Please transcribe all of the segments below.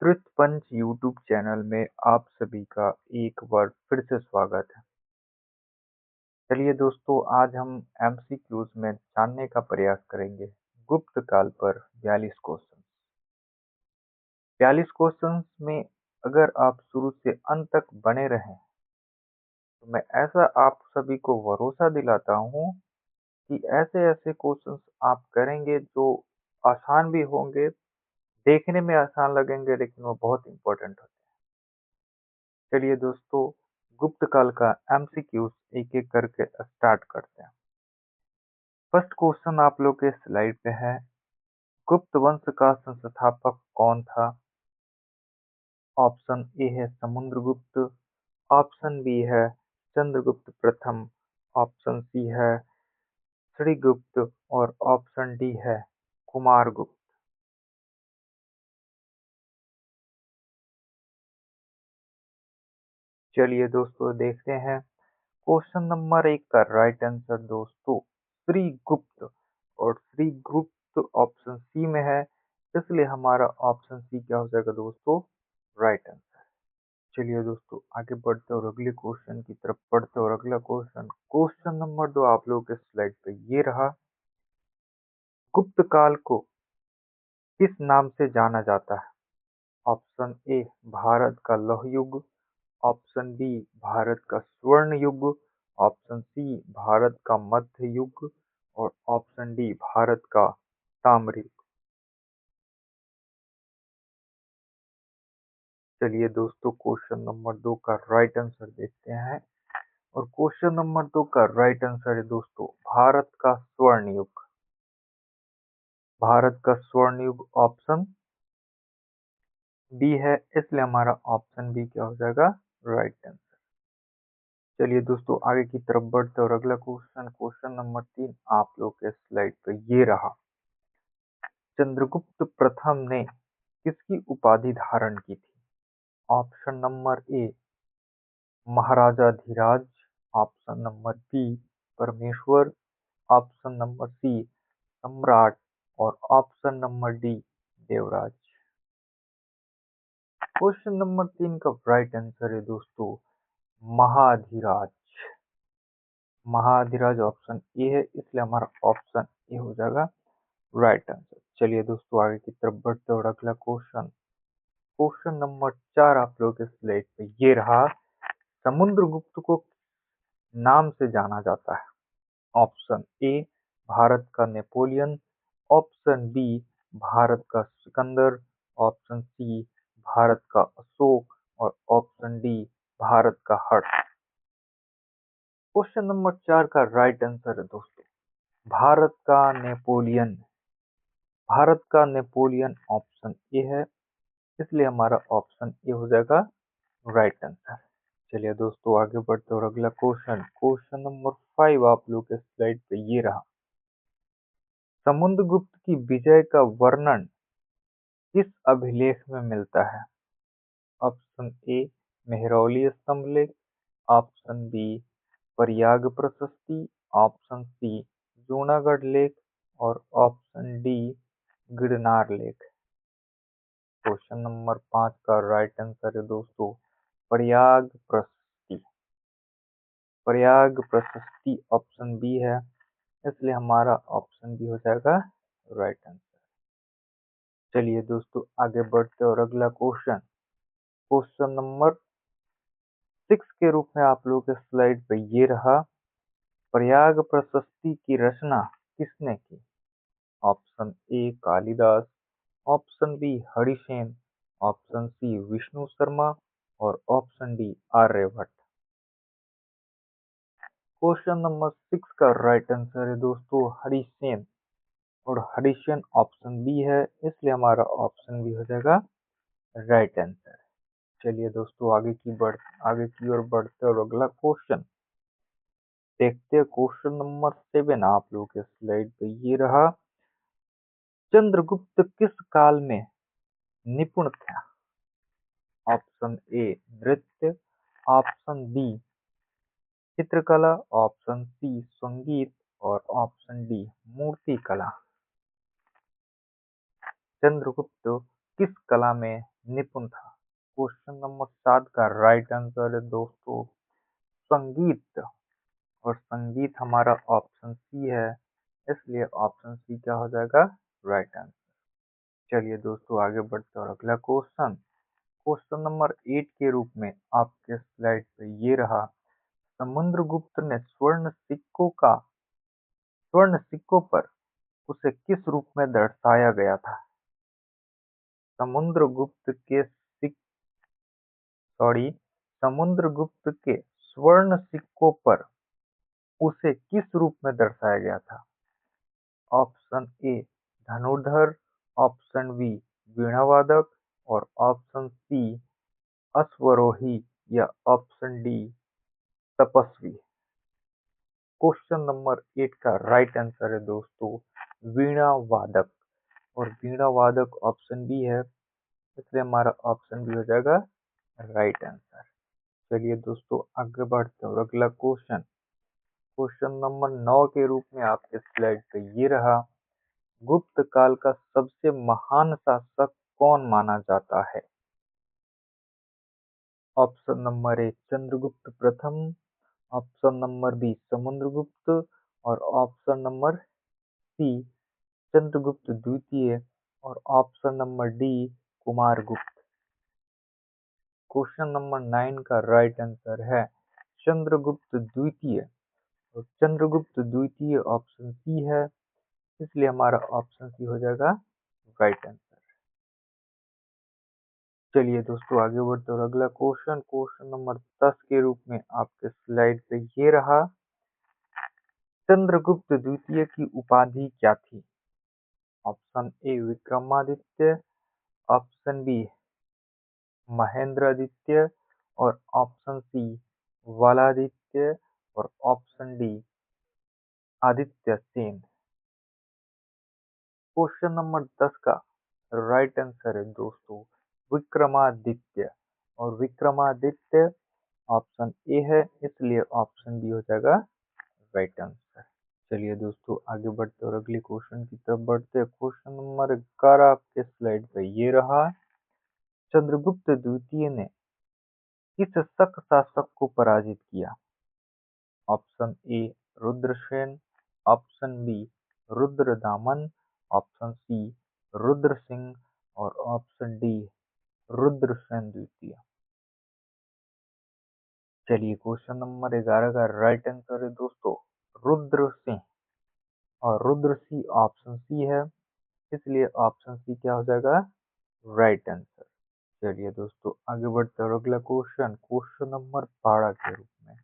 Truth पंच YouTube channel में आप सभी का एक बार फिर से स्वागत है। चलिए दोस्तों, आज हम एमसीक्यूज में जानने का प्रयास करेंगे गुप्त काल पर 42 क्वेश्चन। 42 क्वेश्चन में अगर आप शुरू से अंत तक बने रहें तो मैं ऐसा आप सभी को भरोसा दिलाता हूँ कि ऐसे ऐसे क्वेश्चंस आप करेंगे जो आसान भी होंगे, देखने में आसान लगेंगे, लेकिन वो बहुत इंपॉर्टेंट होते हैं। चलिए दोस्तों, गुप्त काल का एमसीक्यूज एक एक करके स्टार्ट करते हैं। फर्स्ट क्वेश्चन आप लोग के स्लाइड पे है। गुप्त वंश का संस्थापक कौन था? ऑप्शन ए है समुद्रगुप्त, ऑप्शन बी है चंद्रगुप्त प्रथम, ऑप्शन सी है श्रीगुप्त और ऑप्शन डी है कुमारगुप्त। चलिए दोस्तों, देखते हैं क्वेश्चन नंबर 1 का राइट आंसर दोस्तों श्रीगुप्त, और श्रीगुप्त ऑप्शन सी में है, इसलिए हमारा ऑप्शन सी क्या हो जाएगा दोस्तों? Right answer. चलिए दोस्तों, आगे बढ़ते और अगले क्वेश्चन की तरफ बढ़ते और अगला क्वेश्चन क्वेश्चन नंबर 2 आप लोगों के स्लाइड पे ये रहा। गुप्त काल को किस नाम से जाना जाता है? ऑप्शन ए भारत का लौह युग, ऑप्शन बी भारत का स्वर्ण युग, ऑप्शन सी भारत का मध्य युग और ऑप्शन डी भारत का ताम्र युग। चलिए दोस्तों, क्वेश्चन नंबर 2 का राइट आंसर देखते हैं, और क्वेश्चन नंबर 2 का राइट आंसर है दोस्तों भारत का स्वर्ण युग। भारत का स्वर्ण युग ऑप्शन बी है, इसलिए हमारा ऑप्शन बी क्या हो जाएगा? Right answer. चलिए दोस्तों, आगे की तरफ बढ़ते और अगला क्वेश्चन क्वेश्चन नंबर 3 आप लोग के स्लाइड पे ये रहा। चंद्रगुप्त प्रथम ने किसकी उपाधि धारण की थी? ऑप्शन नंबर ए महाराजाधिराज, ऑप्शन नंबर बी परमेश्वर, ऑप्शन नंबर सी सम्राट और ऑप्शन नंबर डी देवराज। क्वेश्चन नंबर 3 का राइट आंसर है दोस्तों महाधिराज। महाधिराज ऑप्शन ए है, इसलिए हमारा ऑप्शन ए हो जाएगा राइट आंसर। चलिए दोस्तों, आगे की तरफ बढ़ते और अगला क्वेश्चन क्वेश्चन नंबर 4 आप लोगों के स्लाइड पे ये रहा। समुद्रगुप्त को नाम से जाना जाता है? ऑप्शन ए भारत का नेपोलियन, ऑप्शन बी भारत का सिकंदर, ऑप्शन सी भारत का अशोक और ऑप्शन डी भारत का हर्ष। क्वेश्चन नंबर 4 का राइट आंसर है दोस्तों भारत का नेपोलियन। भारत का नेपोलियन ऑप्शन ए है, इसलिए हमारा ऑप्शन ए हो जाएगा राइट आंसर। चलिए दोस्तों, आगे बढ़ते और अगला क्वेश्चन क्वेश्चन नंबर 5 आप लोग के स्लाइड पे ये रहा। समुद्रगुप्त की विजय का वर्णन किस अभिलेख में मिलता है? ऑप्शन ए मेहरौली स्तंभ लेख, ऑप्शन बी प्रयाग प्रशस्ति, ऑप्शन सी जूनागढ़ लेख और ऑप्शन डी गिरनार लेख। क्वेश्चन नंबर 5 का राइट आंसर है दोस्तों प्रयाग प्रशस्ति। प्रयाग प्रशस्ति ऑप्शन बी है, इसलिए हमारा ऑप्शन बी हो जाएगा राइट आंसर। चलिए दोस्तों, आगे बढ़ते और अगला क्वेश्चन क्वेश्चन नंबर 6 के रूप में आप लोगों के स्लाइड पे ये रहा। प्रयाग प्रशस्ति की रचना किसने की? Option A Kalidas, option B Harisen, option C Vishnu Sharma और option D Aryabhata. Question number 6 का राइट आंसर है दोस्तों हरिसेन, और हरिसेन ऑप्शन बी है, इसलिए हमारा ऑप्शन बी हो जाएगा राइट आंसर। चलिए दोस्तों, आगे की ओर बढ़ते और अगला क्वेश्चन देखते हैं। क्वेश्चन नंबर 7 आप लोगों के स्लाइड पे ये रहा। चंद्रगुप्त किस काल में निपुण था? ऑप्शन ए नृत्य, ऑप्शन बी चित्रकला, ऑप्शन सी संगीत और ऑप्शन डी मूर्ति कला। चंद्रगुप्त किस कला में निपुण था। क्वेश्चन नंबर 7 का राइट आंसर है दोस्तों संगीत, और संगीत हमारा ऑप्शन सी है, इसलिए ऑप्शन सी क्या हो जाएगा राइट आंसर। चलिए दोस्तों आगे बढ़ते हैं और अगला क्वेश्चन, क्वेश्चन नंबर 8 के रूप में आपके स्लाइड पे ये रहा, समुद्रगुप्त ने स्वर्ण सिक्कों पर उसे किस रूप में दर्शाया गया था? समुद्रगुप्त के सिक सॉरी समुद्रगुप्त के स्वर्ण सिक्कों पर उसे किस रूप में दर्शाया गया था? ऑप्शन ए धनुर्धर, ऑप्शन बी वीणावादक, और ऑप्शन सी अश्वरोही, या ऑप्शन डी तपस्वी। क्वेश्चन नंबर 8 का राइट आंसर है दोस्तों वीणा वादक, और वीणा वादक ऑप्शन बी है, इसलिए हमारा ऑप्शन बी हो जाएगा राइट आंसर। चलिए दोस्तों आगे बढ़ते हैं और अगला क्वेश्चन, क्वेश्चन नंबर 9 के रूप में आपके स्लाइड पे ये रहा, गुप्त काल का सबसे महान शासक कौन माना जाता है? ऑप्शन नंबर ए चंद्रगुप्त प्रथम, ऑप्शन नंबर बी समुद्रगुप्त, और ऑप्शन नंबर सी चंद्रगुप्त द्वितीय, और option number D Kumaragupta. Question number 9 का राइट आंसर है चंद्रगुप्त द्वितीय, और चंद्रगुप्त द्वितीय ऑप्शन सी है, इसलिए हमारा ऑप्शन सी हो जाएगा राइट आंसर। चलिए दोस्तों आगे बढ़ते और अगला क्वेश्चन, क्वेश्चन नंबर 10 के रूप में आपके स्लाइड पे ये रहा, चंद्रगुप्त द्वितीय की उपाधि क्या थी? Option A Vikramaditya, option B Mahendraditya, और ऑप्शन सी वालादित्य, और option D Aditya Sen. Question number 10 का राइट आंसर है दोस्तों विक्रमादित्य, और विक्रमादित्य ऑप्शन ए है, इसलिए ऑप्शन बी हो जाएगा राइट आंसर। चलिए दोस्तों आगे बढ़ते और अगले क्वेश्चन की तरफ बढ़ते हैं। क्वेश्चन नंबर 11 आपके स्लाइड पे ये रहा, चंद्रगुप्त द्वितीय ने किस शक शासक को पराजित किया? Option A Rudrasen, option B Rudradaman, option C Rudra Singh, और ऑप्शन डी रुद्रसेन द्वितीय। चलिए क्वेश्चन नंबर 11 का राइट आंसर है दोस्तों रुद्र सिंह, और रुद्र सी ऑप्शन सी है, इसलिए ऑप्शन सी क्या हो जाएगा राइट आंसर। चलिए दोस्तों आगे बढ़ते हैं और अगला क्वेश्चन, क्वेश्चन नंबर 12 के रूप में,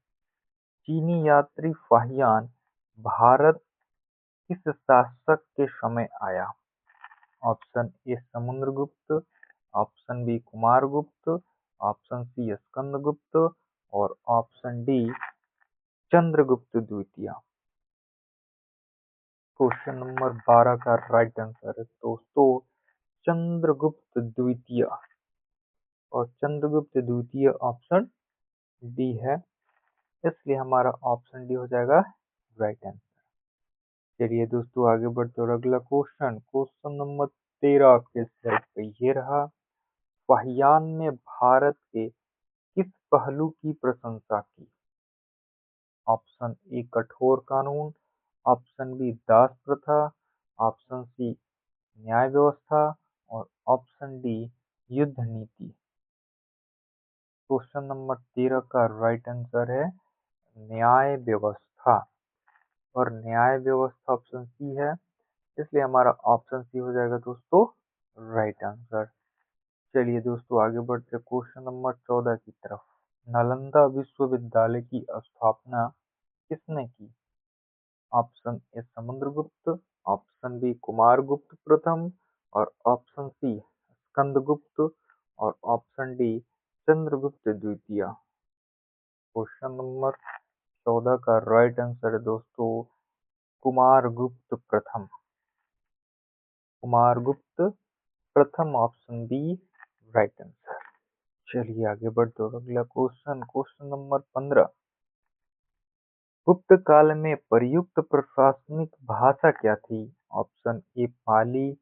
चीनी यात्री फाहियान भारत किस शासक के समय आया? Option A Samudragupta, option B Kumaragupta, option C Skandagupta, और ऑप्शन डी चंद्रगुप्त द्वितीय। क्वेश्चन नंबर 12 का राइट आंसर है दोस्तों चंद्रगुप्त द्वितीय, और चंद्रगुप्त द्वितीय ऑप्शन डी है, इसलिए हमारा ऑप्शन डी हो जाएगा राइट आंसर। चलिए दोस्तों आगे बढ़ते और अगला क्वेश्चन, क्वेश्चन नंबर 13 आपके स्लाइड पे ये रहा, फाहियान ने भारत के किस पहलू की प्रशंसा की? ऑप्शन ए कठोर कानून, ऑप्शन बी दास प्रथा, ऑप्शन सी न्याय व्यवस्था, और ऑप्शन डी युद्ध नीति। क्वेश्चन नंबर 13 का राइट आंसर है न्याय व्यवस्था, और न्याय व्यवस्था ऑप्शन सी है, इसलिए हमारा ऑप्शन सी हो जाएगा दोस्तों राइट आंसर। चलिए दोस्तों आगे बढ़ते क्वेश्चन नंबर 14 की तरफ, नालंदा विश्वविद्यालय की स्थापना किसने की? Option A Samudragupta, option B Kumaragupta प्रथम, और ऑप्शन सी स्कंदगुप्त, और ऑप्शन डी चंद्रगुप्त द्वितीय। क्वेश्चन नंबर 14 का राइट आंसर है दोस्तों कुमारगुप्त प्रथम, कुमारगुप्त प्रथम ऑप्शन बी राइट आंसर। चलिए आगे बढ़ते हैं अगला क्वेश्चन, क्वेश्चन नंबर 15, गुप्त काल में प्रयुक्त प्रशासनिक भाषा क्या थी? Option A Pali,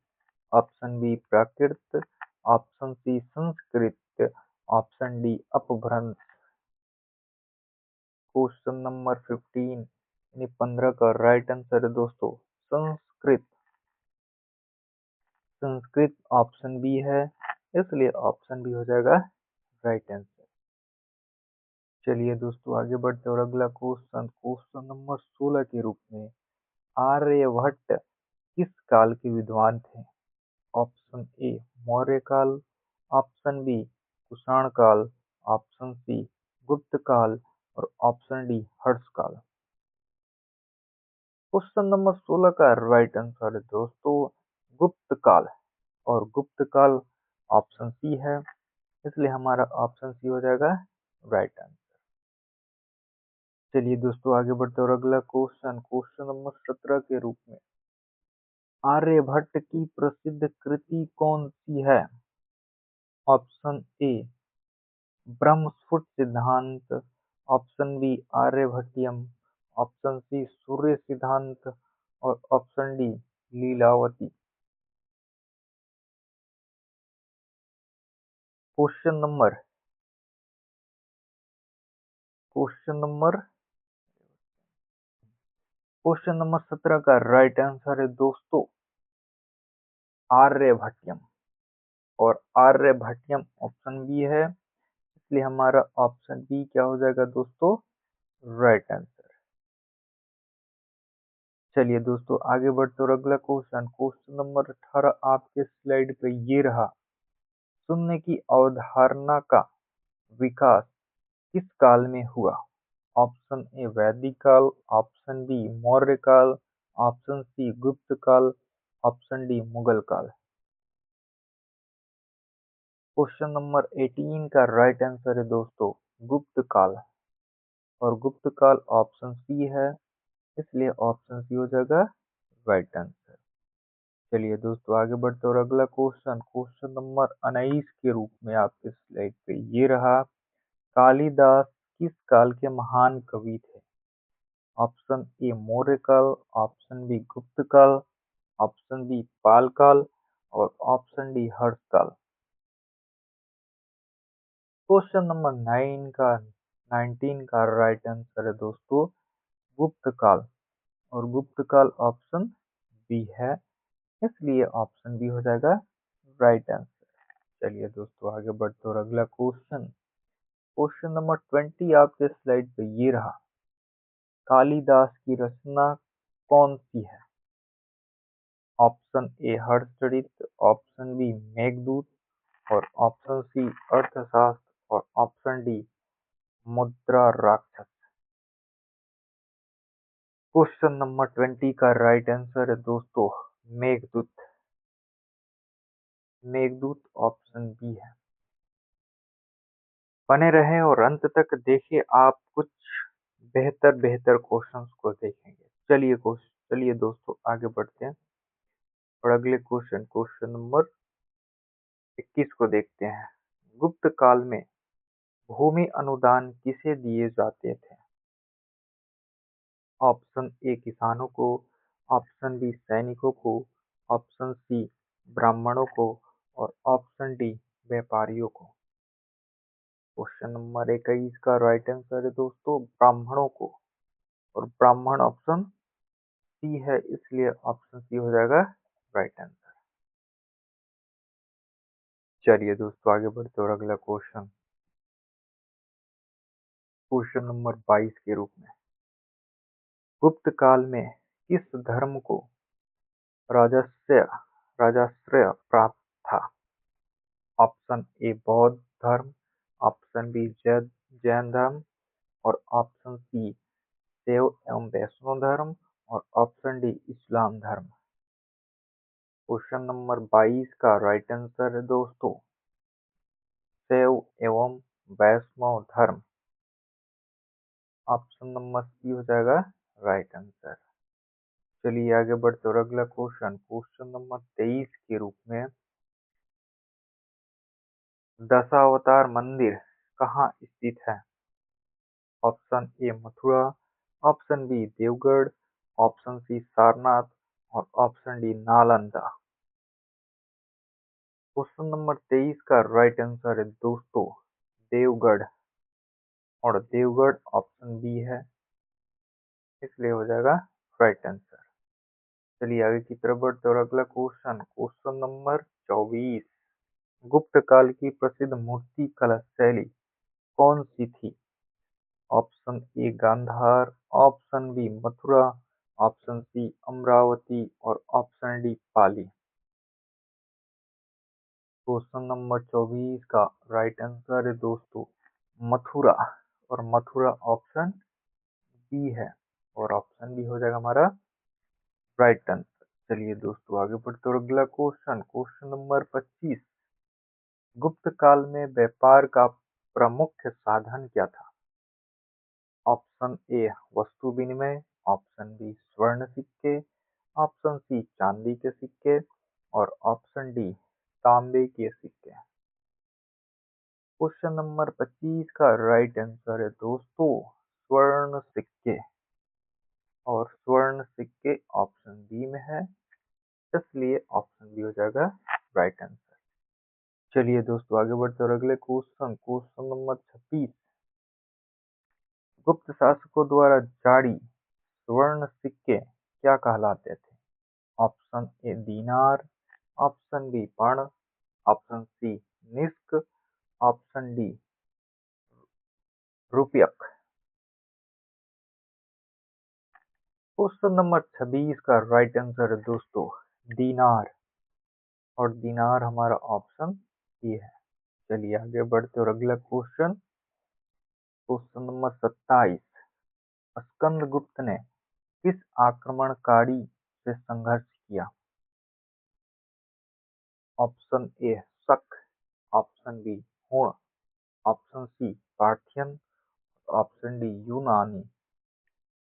option B Prakrit, option C Sanskrit, option D Apabhramsha. Question number 15 यानी 15 का राइट आंसर है दोस्तों संस्कृत। संस्कृत ऑप्शन बी है, इसलिए ऑप्शन बी हो जाएगा राइट आंसर। चलिए दोस्तों आगे बढ़ते और अगला क्वेश्चन नंबर 16 के रूप में, आर्यभट्ट किस काल के विद्वान थे? ऑप्शन ए मौर्य काल, ऑप्शन बी कुषाण काल, ऑप्शन सी गुप्त काल और ऑप्शन डी हर्ष काल। क्वेश्चन नंबर 16 का राइट आंसर है दोस्तों गुप्त काल, और गुप्त काल ऑप्शन सी है, इसलिए हमारा ऑप्शन सी हो जाएगा राइट आंसर। चलिए दोस्तों आगे बढ़ते और अगला क्वेश्चन नंबर 17 के रूप में, आर्यभट्ट की प्रसिद्ध कृति कौन सी है? Option A Brahmasphuta Siddhanta, option B Aryabhatiya, option C Surya Siddhanta और option D Lilavati. Question number question number question number 17 का राइट आंसर है दोस्तों आर्यभट्टियम, और आर्यभट्टियम ऑप्शन बी है, इसलिए हमारा ऑप्शन बी क्या हो जाएगा दोस्तों राइट आंसर। चलिए दोस्तों आगे बढ़ते और अगला क्वेश्चन नंबर 18 आपके स्लाइड पे ये रहा, शून्य की अवधारणा का विकास किस काल में हुआ? ऑप्शन ए वैदिक काल, ऑप्शन बी मौर्य काल, ऑप्शन सी गुप्त काल, ऑप्शन डी मुगल काल। क्वेश्चन नंबर 18 का राइट आंसर है दोस्तों गुप्त काल, और गुप्त काल ऑप्शन सी है, इसलिए ऑप्शन सी हो जाएगा राइट आंसर। चलिए दोस्तों आगे बढ़ते और अगला क्वेश्चन नंबर 19 के रूप में आपके स्लाइड पे ये रहा, कालिदास किस काल के महान कवि थे? ऑप्शन ए मौर्य काल, ऑप्शन बी गुप्त काल, ऑप्शन बी पाल काल और ऑप्शन डी हर्ष काल। क्वेश्चन नंबर 19 का राइट आंसर है दोस्तों गुप्त काल, और गुप्त काल ऑप्शन बी है, इसलिए ऑप्शन बी हो जाएगा राइट आंसर। चलिए दोस्तों आगे बढ़ते और अगला क्वेश्चन नंबर 20 आपके स्लाइड पे ये रहा, कालिदास की रचना कौन सी है? Option A Harshacharita, option B Meghaduta और ऑप्शन सी अर्थशास्त्र और ऑप्शन डी मुद्रा राक्षस। क्वेश्चन नंबर 20 का राइट आंसर है दोस्तों मेघदूत। मेघदूत ऑप्शन बी है। बने रहें और अंत तक देखिए, आप कुछ बेहतर बेहतर क्वेश्चंस को देखेंगे। चलिए दोस्तों आगे बढ़ते हैं और अगले क्वेश्चन नंबर 21 को देखते हैं। गुप्त काल में भूमि अनुदान किसे दिए जाते थे? ऑप्शन ए किसानों को, ऑप्शन बी सैनिकों को, ऑप्शन सी ब्राह्मणों को और ऑप्शन डी व्यापारियों को। क्वेश्चन नंबर 21 का राइट आंसर है दोस्तों ब्राह्मणों को, और ब्राह्मण ऑप्शन सी है, इसलिए ऑप्शन सी हो जाएगा राइट आंसर। चलिए दोस्तों आगे बढ़ते और अगला क्वेश्चन नंबर 22 के रूप में, गुप्त काल में किस धर्म को राजस्व राजाश्रय प्राप्त था? ऑप्शन ए बौद्ध धर्म, ऑप्शन बी जैन धर्म और ऑप्शन सी शैव एवं वैष्णव धर्म और ऑप्शन डी इस्लाम धर्म। क्वेश्चन नंबर 22 का राइट आंसर है दोस्तों शैव एवं वैष्णव धर्म, ऑप्शन नंबर सी हो जाएगा राइट आंसर। चलिए आगे बढ़ते और अगला क्वेश्चन नंबर 23 के रूप में, दशावतार मंदिर कहाँ स्थित है? Option A Mathura, option B Deogarh, option C Sarnath और option D Nalanda. Question number 23 का राइट आंसर है दोस्तों देवगढ़, और देवगढ़ ऑप्शन बी है, इसलिए हो जाएगा राइट आंसर। चलिए आगे की तरफ बढ़ते और अगला क्वेश्चन, क्वेश्चन नंबर 24, गुप्त काल की प्रसिद्ध मूर्ति कला शैली कौन सी थी? Option A Gandhara, option B Mathura, option C Amaravati और option D Pali. Question number 24 का राइट आंसर है दोस्तों मथुरा, और मथुरा ऑप्शन बी है, और ऑप्शन बी हो जाएगा हमारा राइट आंसर। चलिए दोस्तों आगे बढ़ते और अगला क्वेश्चन, क्वेश्चन नंबर 25, गुप्त काल में व्यापार का प्रमुख साधन क्या था? ऑप्शन ए वस्तु विनिमय, ऑप्शन बी स्वर्ण सिक्के, ऑप्शन सी चांदी के सिक्के और ऑप्शन डी तांबे के सिक्के। क्वेश्चन नंबर 25 का राइट आंसर है दोस्तों स्वर्ण सिक्के, और स्वर्ण सिक्के ऑप्शन बी में है, इसलिए ऑप्शन बी हो जाएगा राइट आंसर। चलिए दोस्तों आगे बढ़ते और अगले क्वेश्चन, क्वेश्चन नंबर 26, गुप्त शासकों द्वारा जारी स्वर्ण सिक्के क्या कहलाते थे? ऑप्शन ए दीनार, ऑप्शन बी पर्ण, ऑप्शन सी निष्क, ऑप्शन डी रुपयक। क्वेश्चन नंबर 26 का राइट आंसर है दोस्तों दीनार, और दीनार हमारा ऑप्शन ए है। चलिए आगे बढ़ते और अगला क्वेश्चन, क्वेश्चन नंबर 27, स्कंदगुप्त ने किस आक्रमणकारी से संघर्ष किया? Option A Shaka, option B Huna, option C Parthian, option D यूनानी।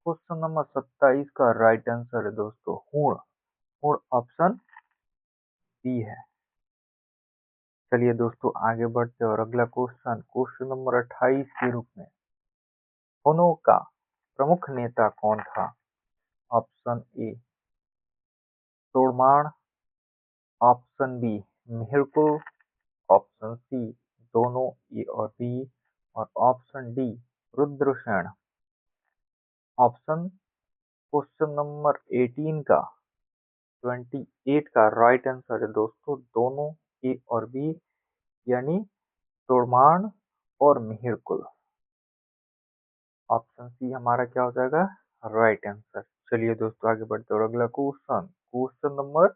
क्वेश्चन नंबर 27 का राइट आंसर है दोस्तों हुण, हुण ऑप्शन बी है। चलिए दोस्तों आगे बढ़ते और अगला क्वेश्चन, क्वेश्चन नंबर 28 के रूप में हुनों का प्रमुख नेता कौन था? Option A Toramana, option B Mihirakula, option C दोनों ए और बी, और option D Rudrasena. Option question number 18 का 28 का राइट आंसर है दोस्तों दोनों ए और बी, यानी तोड़माण और मिहिरकुल। ऑप्शन सी हमारा क्या हो जाएगा राइट आंसर। चलिए दोस्तों आगे बढ़ते और अगला क्वेश्चन, क्वेश्चन नंबर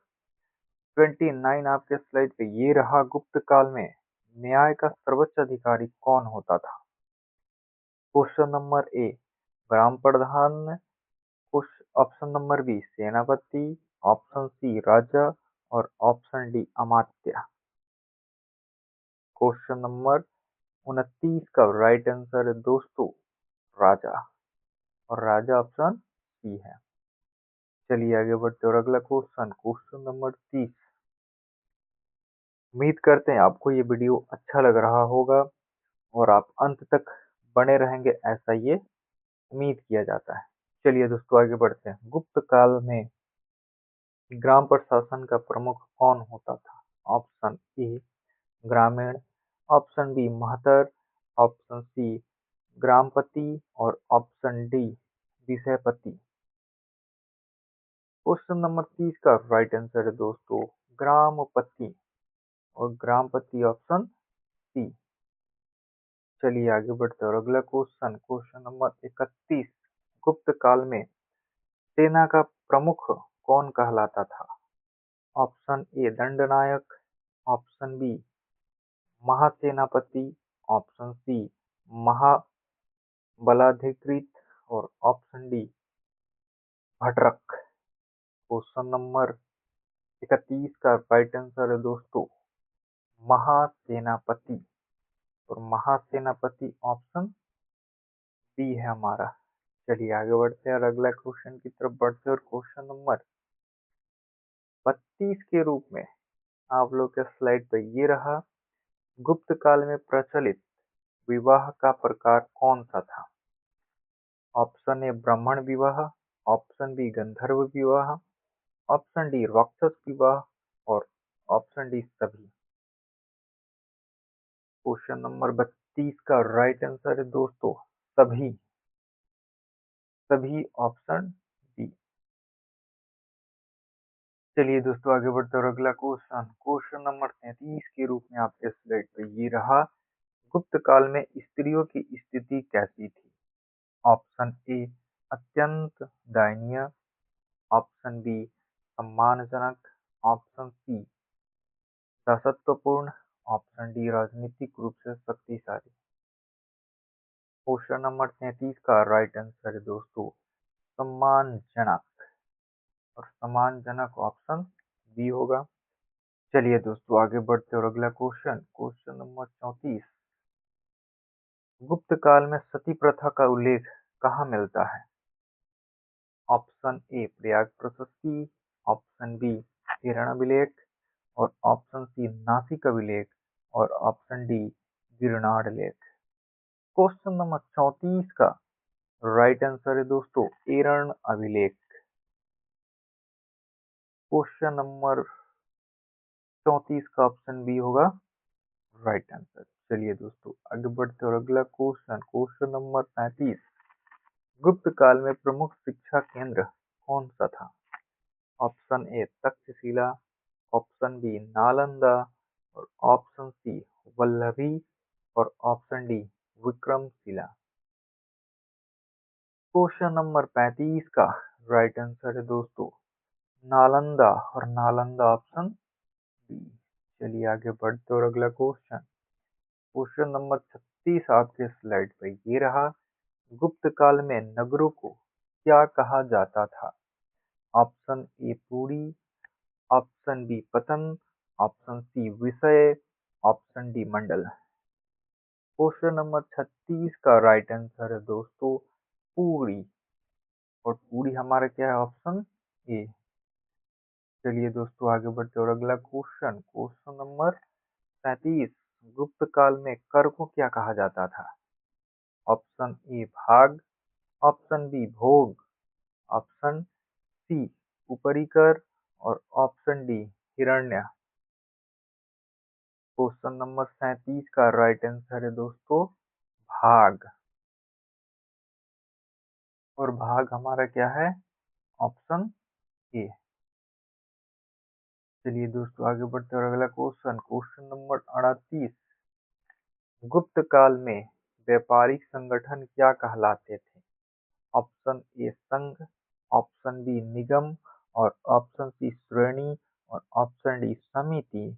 29 आपके स्लाइड पे ये रहा, गुप्त काल में न्याय का सर्वोच्च अधिकारी कौन होता था? Question number A gram pradhan, option number B सेनापति, ऑप्शन सी राजा और ऑप्शन डी अमात्य। क्वेश्चन नंबर 29 का राइट आंसर है दोस्तों राजा, और राजा ऑप्शन सी है। चलिए आगे बढ़ते और अगला क्वेश्चन, क्वेश्चन नंबर 30। उम्मीद करते हैं आपको ये वीडियो अच्छा लग रहा होगा और आप अंत तक बने रहेंगे, ऐसा ये उम्मीद किया जाता है। चलिए दोस्तों आगे बढ़ते हैं। गुप्त काल में ग्राम प्रशासन का प्रमुख कौन होता था? ऑप्शन ए ग्रामीण, ऑप्शन बी महतर, ऑप्शन सी ग्रामपति और ऑप्शन डी विषयपति। क्वेश्चन नंबर 30 का राइट आंसर है दोस्तों ग्रामपति, और ग्रामपति ऑप्शन सी। चलिए आगे बढ़ते हैं और अगला क्वेश्चन, क्वेश्चन नंबर 31, गुप्त काल में सेना का प्रमुख कौन कहलाता था? ऑप्शन ए दंडनायक, ऑप्शन बी महासेनापति, ऑप्शन सी महाबलाधिकृत और ऑप्शन डी भट्टरक। क्वेश्चन नंबर 31 का राइट आंसर है दोस्तों महासेनापति, और महासेनापति ऑप्शन बी है हमारा। चलिए आगे बढ़ते हैं और अगला क्वेश्चन की तरफ बढ़ते हैं, और क्वेश्चन नंबर 32 के रूप में आप लोग के स्लाइड पर ये रहा, गुप्त काल में प्रचलित विवाह का प्रकार कौन सा था? ऑप्शन ए ब्राह्मण विवाह, ऑप्शन बी गंधर्व विवाह, ऑप्शन डी राक्षस विवाह और ऑप्शन डी सभी। क्वेश्चन नंबर 32 का राइट आंसर है दोस्तों सभी। सभी ऑप्शन डी। चलिए दोस्तों आगे बढ़ते हैं और अगला क्वेश्चन क्वेश्चन नंबर 33 के रूप में आपके स्लाइड पे ये रहा। गुप्त काल में स्त्रियों की स्थिति कैसी थी? ऑप्शन ए अत्यंत दयनीय, ऑप्शन बी सम्मानजनक, ऑप्शन सी दासत्वपूर्ण, ऑप्शन डी राजनीतिक रूप से शक्तिशाली। क्वेश्चन नंबर 33 का राइट आंसर है दोस्तों सम्मानजनक, और सम्मानजनक ऑप्शन बी होगा। चलिए दोस्तों आगे बढ़ते हैं और अगला क्वेश्चन क्वेश्चन नंबर 34। गुप्त काल में सती प्रथा का उल्लेख कहाँ मिलता है? ऑप्शन ए प्रयाग प्रशस्ति, ऑप्शन बी हिरण अभिलेख, और ऑप्शन सी नासिक अभिलेख, और ऑप्शन डी गिरनार लेख। क्वेश्चन नंबर 34 का राइट आंसर है दोस्तों हिरण अभिलेख। क्वेश्चन नंबर 34 का ऑप्शन बी होगा राइट आंसर। चलिए दोस्तों आगे बढ़ते हैं और अगला क्वेश्चन क्वेश्चन नंबर 35। गुप्त काल में प्रमुख शिक्षा केंद्र कौन सा था? Option A Takshashila, option B Nalanda, और ऑप्शन सी वल्लभी, और option D Vikramashila. Question number 35 का राइट आंसर है दोस्तों नालंदा, और नालंदा ऑप्शन बी। चलिए आगे बढ़ते और अगला क्वेश्चन क्वेश्चन नंबर 36 आपके स्लाइड पे ये रहा। गुप्त काल में नगरों को क्या कहा जाता था? ऑप्शन ए पुरी, ऑप्शन बी पतन, ऑप्शन सी विषय, ऑप्शन डी मंडल। क्वेश्चन नंबर 36 का राइट आंसर है दोस्तों पूरी, और पूरी हमारा क्या है ऑप्शन ए। चलिए दोस्तों आगे बढ़ते और अगला क्वेश्चन क्वेश्चन नंबर 37। गुप्त काल में कर को क्या कहा जाता था? ऑप्शन ए भाग, ऑप्शन बी भोग, ऑप्शन सी ऊपरी कर, और ऑप्शन डी हिरण्य। क्वेश्चन नंबर 37 का राइट आंसर है दोस्तों भाग, और भाग हमारा क्या है ऑप्शन ए। चलिए दोस्तों आगे बढ़ते और अगला क्वेश्चन क्वेश्चन नंबर 38। गुप्त काल में व्यापारिक संगठन क्या कहलाते थे? ऑप्शन ए संघ, ऑप्शन बी निगम, और ऑप्शन सी श्रेणी, और ऑप्शन डी समिति।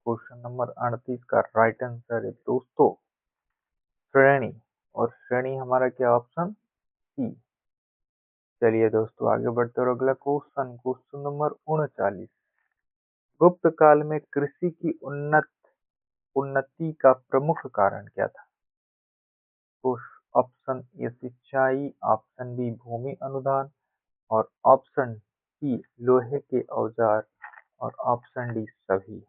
क्वेश्चन नंबर 38 का राइट आंसर है दोस्तों श्रेणी, और श्रेणी हमारा क्या ऑप्शन सी। चलिए दोस्तों आगे बढ़ते और अगला क्वेश्चन क्वेश्चन नंबर 39। गुप्त काल में कृषि की उन्नति का प्रमुख कारण क्या था? ऑप्शन ए सिंचाई, ऑप्शन बी भूमि अनुदान, और ऑप्शन सी लोहे के औजार, और ऑप्शन डी सभी।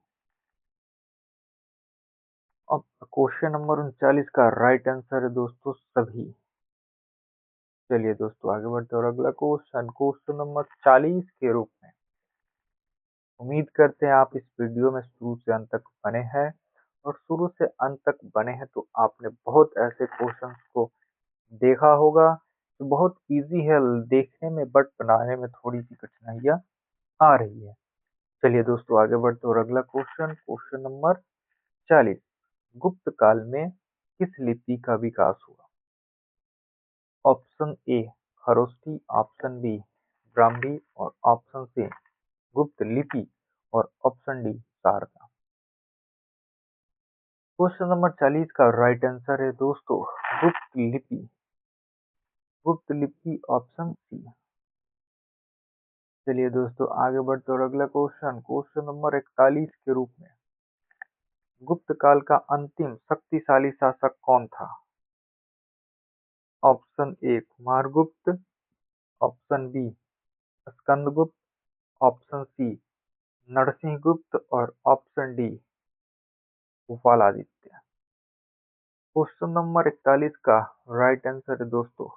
अब क्वेश्चन नंबर 39 का राइट आंसर है दोस्तों सभी। चलिए दोस्तों आगे बढ़ते और अगला क्वेश्चन क्वेश्चन नंबर 40 के रूप में। उम्मीद करते हैं आप इस वीडियो में शुरू से अंत तक बने हैं, और शुरू से अंत तक बने हैं तो आपने बहुत ऐसे क्वेश्चंस को देखा होगा जो बहुत इजी है देखने में, बट बनाने में थोड़ी सी कठिनाइयाँ आ रही है। चलिए दोस्तों आगे बढ़ते और अगला क्वेश्चन क्वेश्चन नंबर 40। गुप्त काल में किस लिपि का विकास हुआ? Option A Kharosthi, option B Brahmi, और ऑप्शन सी गुप्त लिपि, और option D Sharada. Question number 40 का राइट आंसर है दोस्तों गुप्त लिपि। गुप्त लिपि ऑप्शन सी। चलिए दोस्तों आगे बढ़ते और अगला क्वेश्चन क्वेश्चन नंबर 41 के रूप में। गुप्त काल का अंतिम शक्तिशाली शासक कौन था? Option A Kumaragupta, option B Skandagupta, option C Narasimhagupta, और option D Gopaladitya. Question number 41 का राइट आंसर है दोस्तों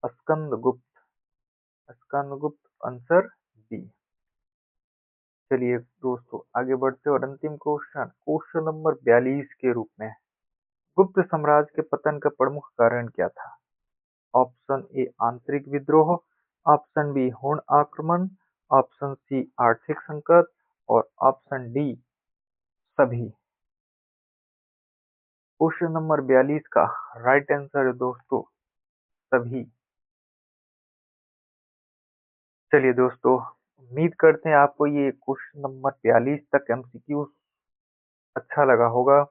स्कंदगुप्त। Skandagupta answer D. चलिए दोस्तों आगे बढ़ते हैं और अंतिम क्वेश्चन नंबर 42 के रूप में, गुप्त साम्राज्य के पतन का प्रमुख कारण क्या था? ऑप्शन ए आंतरिक विद्रोह, ऑप्शन बी हुण आक्रमण, ऑप्शन सी आर्थिक संकट और ऑप्शन डी सभी। क्वेश्चन नंबर 42 का राइट आंसर है दोस्तों सभी। चलिए दोस्तों, उम्मीद करते हैं आपको ये क्वेश्चन नंबर 42 तक एमसीक्यू अच्छा लगा होगा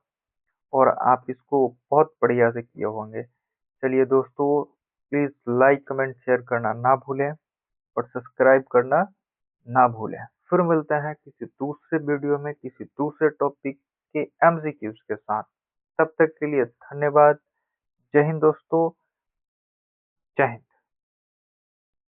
और आप इसको बहुत बढ़िया से किए होंगे। चलिए दोस्तों, प्लीज लाइक कमेंट शेयर करना ना भूलें और सब्सक्राइब करना ना भूलें। फिर मिलते हैं किसी दूसरे वीडियो में किसी दूसरे टॉपिक के एमसीक्यूज के साथ। तब तक के लिए धन्यवाद। जय हिंद दोस्तों, जय हिंद।